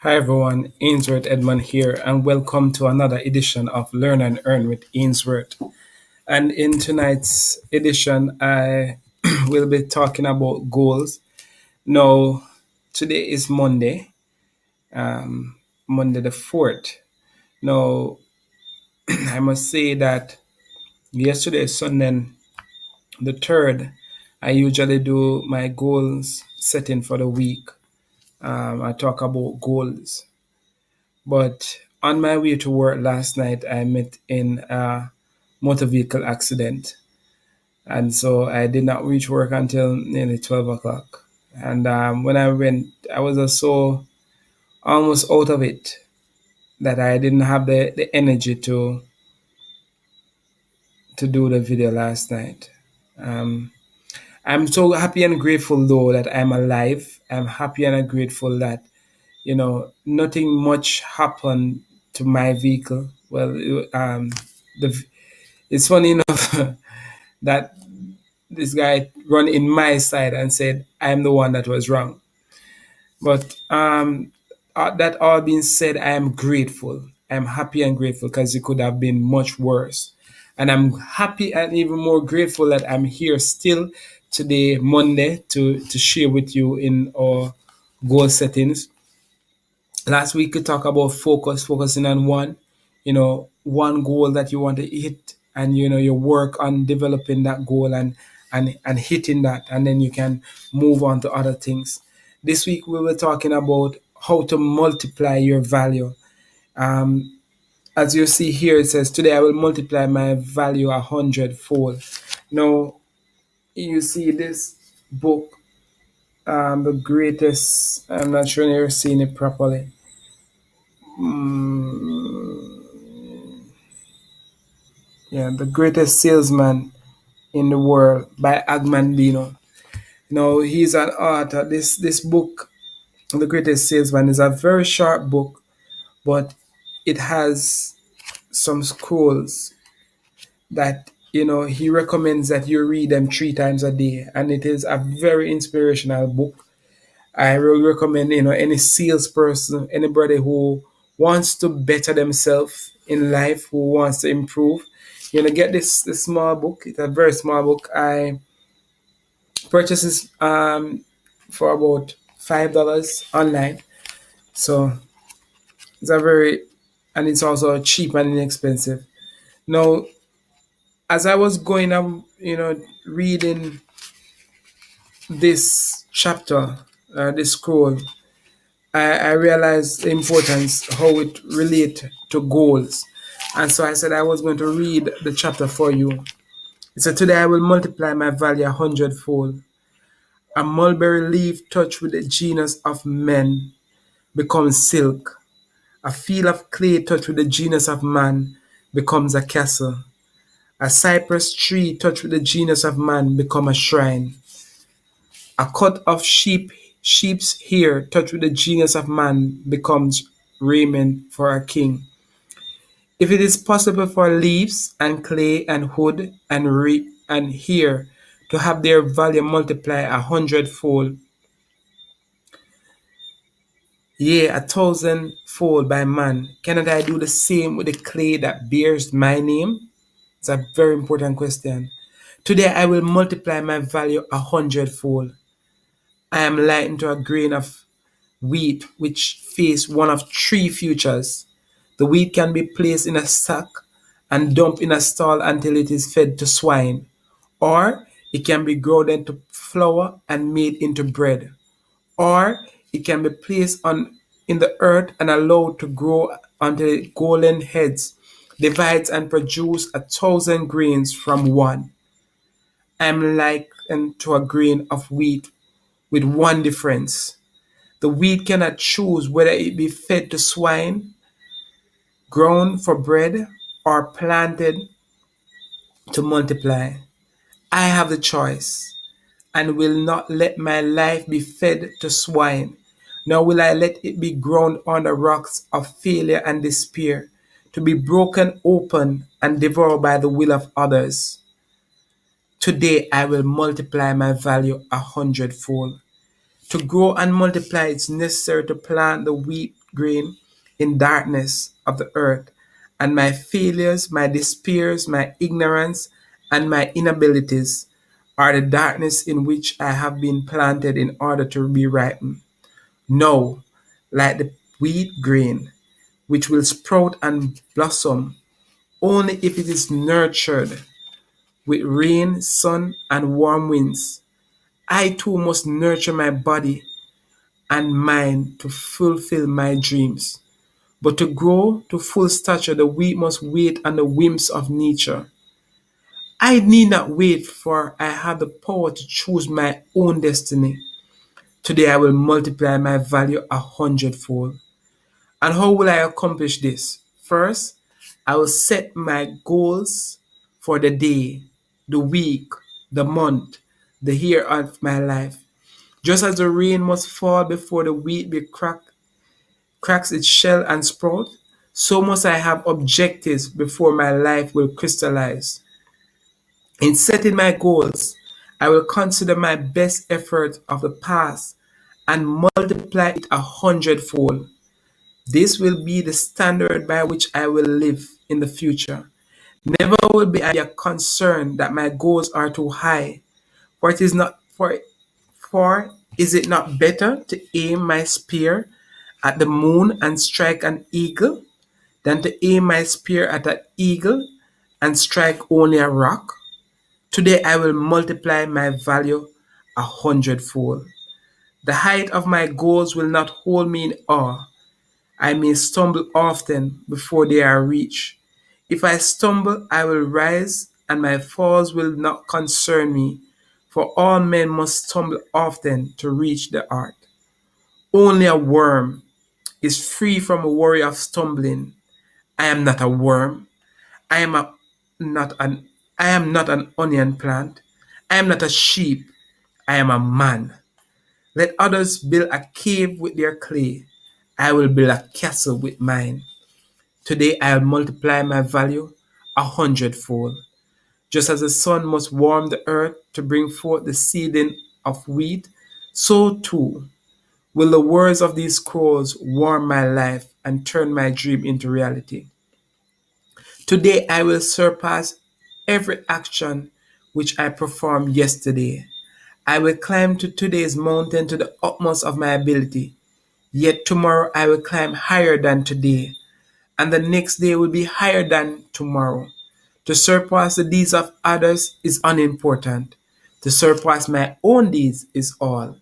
Hi everyone, Ainsworth Edmond here, and welcome to another edition of Learn and Earn with Ainsworth. And in tonight's edition, I will be talking about goals. Now, today is Monday, Monday the 4th. Now, I must say that yesterday, Sunday, the 3rd, I usually do my goals setting for the week. I talk about goals. But on my way to work last night, I met in a motor vehicle accident. And so I did not reach work until nearly 12 o'clock. And when I went, I was so almost out of it that I didn't have the energy to do the video last night. Um, I'm so happy and grateful though that I'm alive. I'm happy and grateful that nothing much happened to my vehicle. Well, the it's funny enough that this guy run in my side and said I'm the one that was wrong. But that all being said, I am grateful. I'm happy and grateful because it could have been much worse. And I'm happy and even more grateful that I'm here still today, Monday, to share with you in our goal settings. Last week we talked about focusing on one goal that you want to hit, and you work on developing that goal and hitting that, and then you can move on to other things. This week we were talking about how to multiply your value. um as you see here, it says today I will multiply my value 100-fold. Now you see this book, the greatest, I'm not sure you're seeing it properly. Yeah, The Greatest Salesman in the World by Agmandino. He's an author. This book, The Greatest Salesman, is a very short book, but it has some scrolls that he recommends that you read them 3 times a day, and it is a very inspirational book. I will recommend any salesperson, anybody who wants to better themselves in life, who wants to improve. Get this small book. It's a very small book. I purchased this for about $5 online. So it's a very and it's also cheap and inexpensive. Now, as I was going up, reading this chapter, this scroll, I realized the importance, how it relate to goals. And so I said I was going to read the chapter for you. It said, today I will multiply my value 100-fold. A mulberry leaf touched with the genius of men becomes silk. A field of clay touched with the genius of man becomes a castle. A cypress tree touched with the genius of man becomes a shrine. A cut of sheep's hair touched with the genius of man becomes raiment for a king. If it is possible for leaves and clay and wood and hair to have their value multiply 100-fold, yea, 1,000-fold by man, cannot I do the same with the clay that bears my name? It's a very important question. Today I will multiply my value 100-fold. I am likened to a grain of wheat which face one of three futures. The wheat can be placed in a sack and dumped in a stall until it is fed to swine, or it can be ground into flour and made into bread, or it can be placed on in the earth and allowed to grow until it golden heads, divides and produce 1,000 grains from one. I am likened to a grain of wheat with one difference. The wheat cannot choose whether it be fed to swine, grown for bread, or planted to multiply. I have the choice, and will not let my life be fed to swine, nor will I let it be grown on the rocks of failure and despair, to be broken open and devoured by the will of others. Today I will multiply my value 100-fold. To grow and multiply, it's necessary to plant the wheat grain in darkness of the earth, and my failures, my despairs, my ignorance, and my inabilities are the darkness in which I have been planted in order to be ripened. No, like the wheat grain, which will sprout and blossom only if it is nurtured with rain, sun, and warm winds. I too must nurture my body and mind to fulfill my dreams. But to grow to full stature, the weak must wait on the whims of nature. I need not wait, for I have the power to choose my own destiny. Today I will multiply my value 100-fold. And how will I accomplish this? First, I will set my goals for the day, the week, the month, the year of my life. Just as the rain must fall before the wheat cracks its shell and sprout, so must I have objectives before my life will crystallize. In setting my goals, I will consider my best effort of the past and multiply it 100-fold. This will be the standard by which I will live in the future. Never will be I concerned that my goals are too high, for it is not for is it not better to aim my spear at the moon and strike an eagle than to aim my spear at an eagle and strike only a rock? Today I will multiply my value 100-fold. The height of my goals will not hold me in awe. I may stumble often before they are reached. If I stumble, I will rise, and my falls will not concern me, for all men must stumble often to reach the earth. Only a worm is free from a worry of stumbling. I am not a worm. I am a, not an I am not an onion plant. I am not a sheep. I am a man. Let others build a cave with their clay. I will build a castle with mine. Today I'll multiply my value 100-fold. Just as the sun must warm the earth to bring forth the seeding of wheat, so too will the words of these scrolls warm my life and turn my dream into reality. Today I will surpass every action which I performed yesterday. I will climb to today's mountain to the utmost of my ability. Yet tomorrow I will climb higher than today, and the next day will be higher than tomorrow. To surpass the deeds of others is unimportant. To surpass my own deeds is all.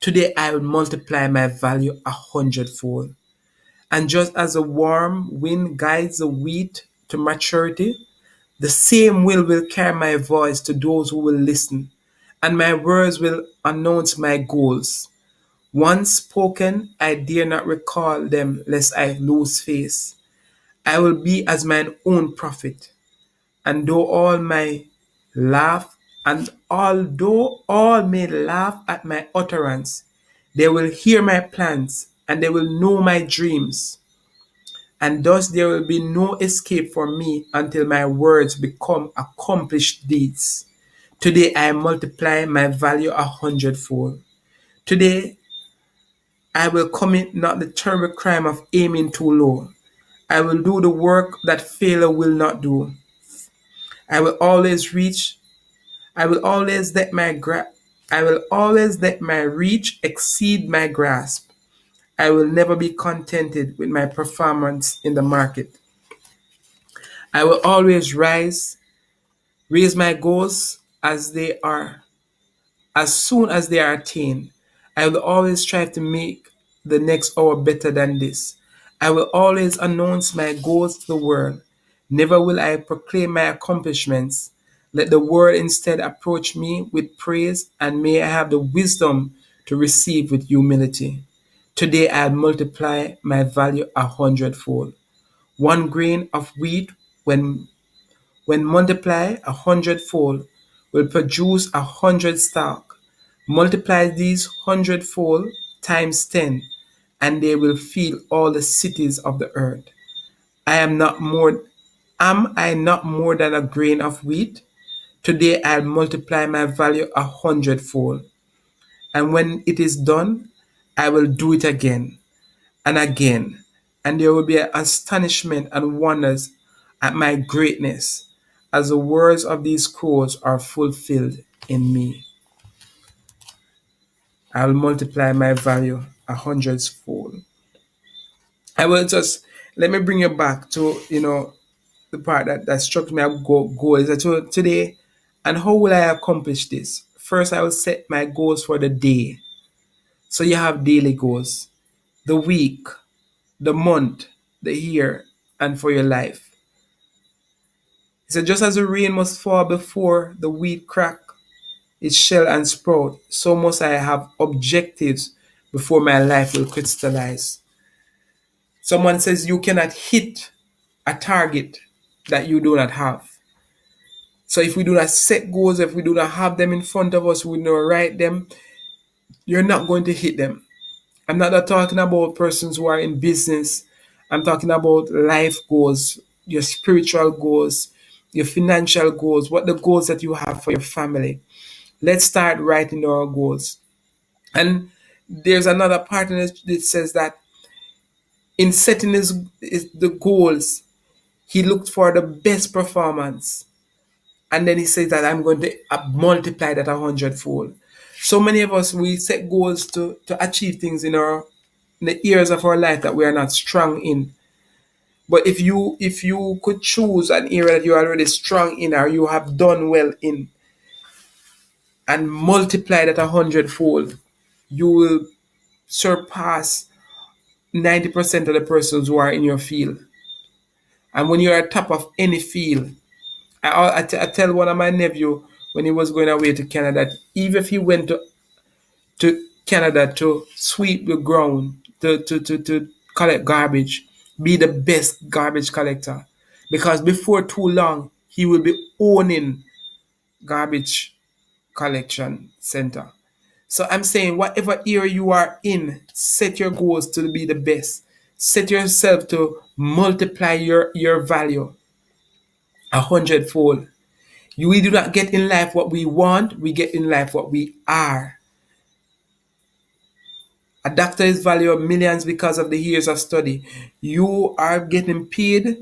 Today I will multiply my value 100-fold. And just as a warm wind guides the wheat to maturity, the same will carry my voice to those who will listen, and my words will announce my goals. Once spoken, I dare not recall them lest I lose face. I will be as mine own prophet, and though all may laugh, and although all may laugh at my utterance, they will hear my plans, and they will know my dreams. And thus there will be no escape for me until my words become accomplished deeds. Today I multiply my value 100-fold. Today I will commit not the terrible crime of aiming too low. I will do the work that failure will not do. I will always reach I will always let my gra- I will always let my reach exceed my grasp. I will never be contented with my performance in the market. I will always raise my goals as soon as they are attained. I will always strive to make the next hour better than this. I will always announce my goals to the world. Never will I proclaim my accomplishments. Let the world instead approach me with praise, and may I have the wisdom to receive with humility. Today I multiply my value 100-fold. One grain of wheat, when multiplied 100-fold, will produce 100 stalk. Multiply these 100-fold times 10, and they will fill all the cities of the earth. I am not more Am I not more than a grain of wheat? Today I'll multiply my value 100-fold. And when it is done, I will do it again. and again, and there will be astonishment and wonders at my greatness as the words of these scrolls are fulfilled in me. I will multiply my value 100-fold. I will just let me bring you back to the part that struck me as goals. So today, and how will I accomplish this? First, I will set my goals for the day. So you have daily goals, the week, the month, the year, and for your life. So just as the rain must fall before the wheat crack its shell and sprout, so must I have objectives before my life will crystallize. Someone says you cannot hit a target that you do not have. So if we do not set goals, if we do not have them in front of us, we do not write them, you're not going to hit them. I'm not talking about persons who are in business. I'm talking about life goals, your spiritual goals, your financial goals, what the goals that you have for your family. Let's start writing our goals. And there's another part in it that says that in setting the goals, he looked for the best performance. And then he says that I'm going to multiply that 100-fold. So many of us, we set goals to achieve things in the areas of our life that we are not strong in. But if you could choose an area that you're already strong in or you have done well in and multiply that 100-fold, you will surpass 90% of the persons who are in your field. And when you're at top of any field, I tell one of my nephew when he was going away to Canada that even if he went to Canada to sweep the ground, to collect garbage, be the best garbage collector. Because before too long, he will be owning garbage collection center. So I'm saying whatever area you are in, set your goals to be the best. Set yourself to multiply your value 100-fold. We do not get in life what we want, we get in life what we are. A doctor is valued millions because of the years of study. You are getting paid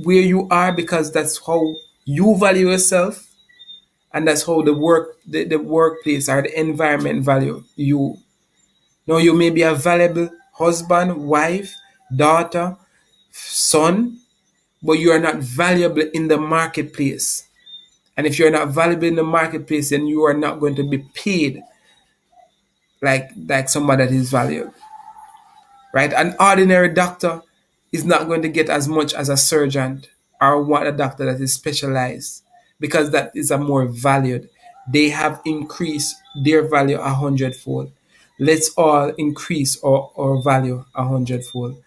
where you are because that's how you value yourself, and that's how the workplace or the environment value you. Now you may be a valuable husband, wife, daughter, son, but you are not valuable in the marketplace. And if you're not valuable in the marketplace, then you are not going to be paid like somebody that is valued. Right? An ordinary doctor is not going to get as much as a surgeon or what a doctor that is specialized because that is a more valued. They have increased their value 100-fold. Let's all increase our value 100-fold.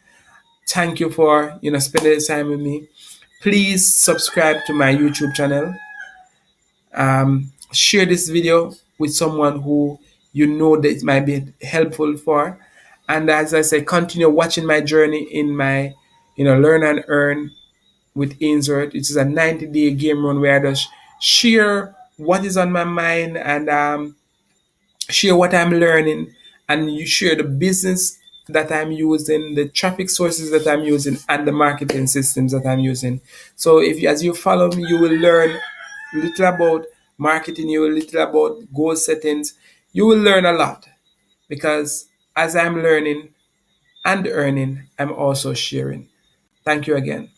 Thank you for spending the time with me. Please subscribe to my YouTube channel. Share this video with someone who you know that it might be helpful for. And as I say, continue watching my journey in my, learn and earn with Ainsworth. It is a 90-day game run where I just share what is on my mind and share what I'm learning, and you share the business that I'm using, the traffic sources that I'm using, and the marketing systems that I'm using. So as you follow me, you will learn little about marketing, you will little about goal settings. You will learn a lot because as I'm learning and earning, I'm also sharing. Thank you again.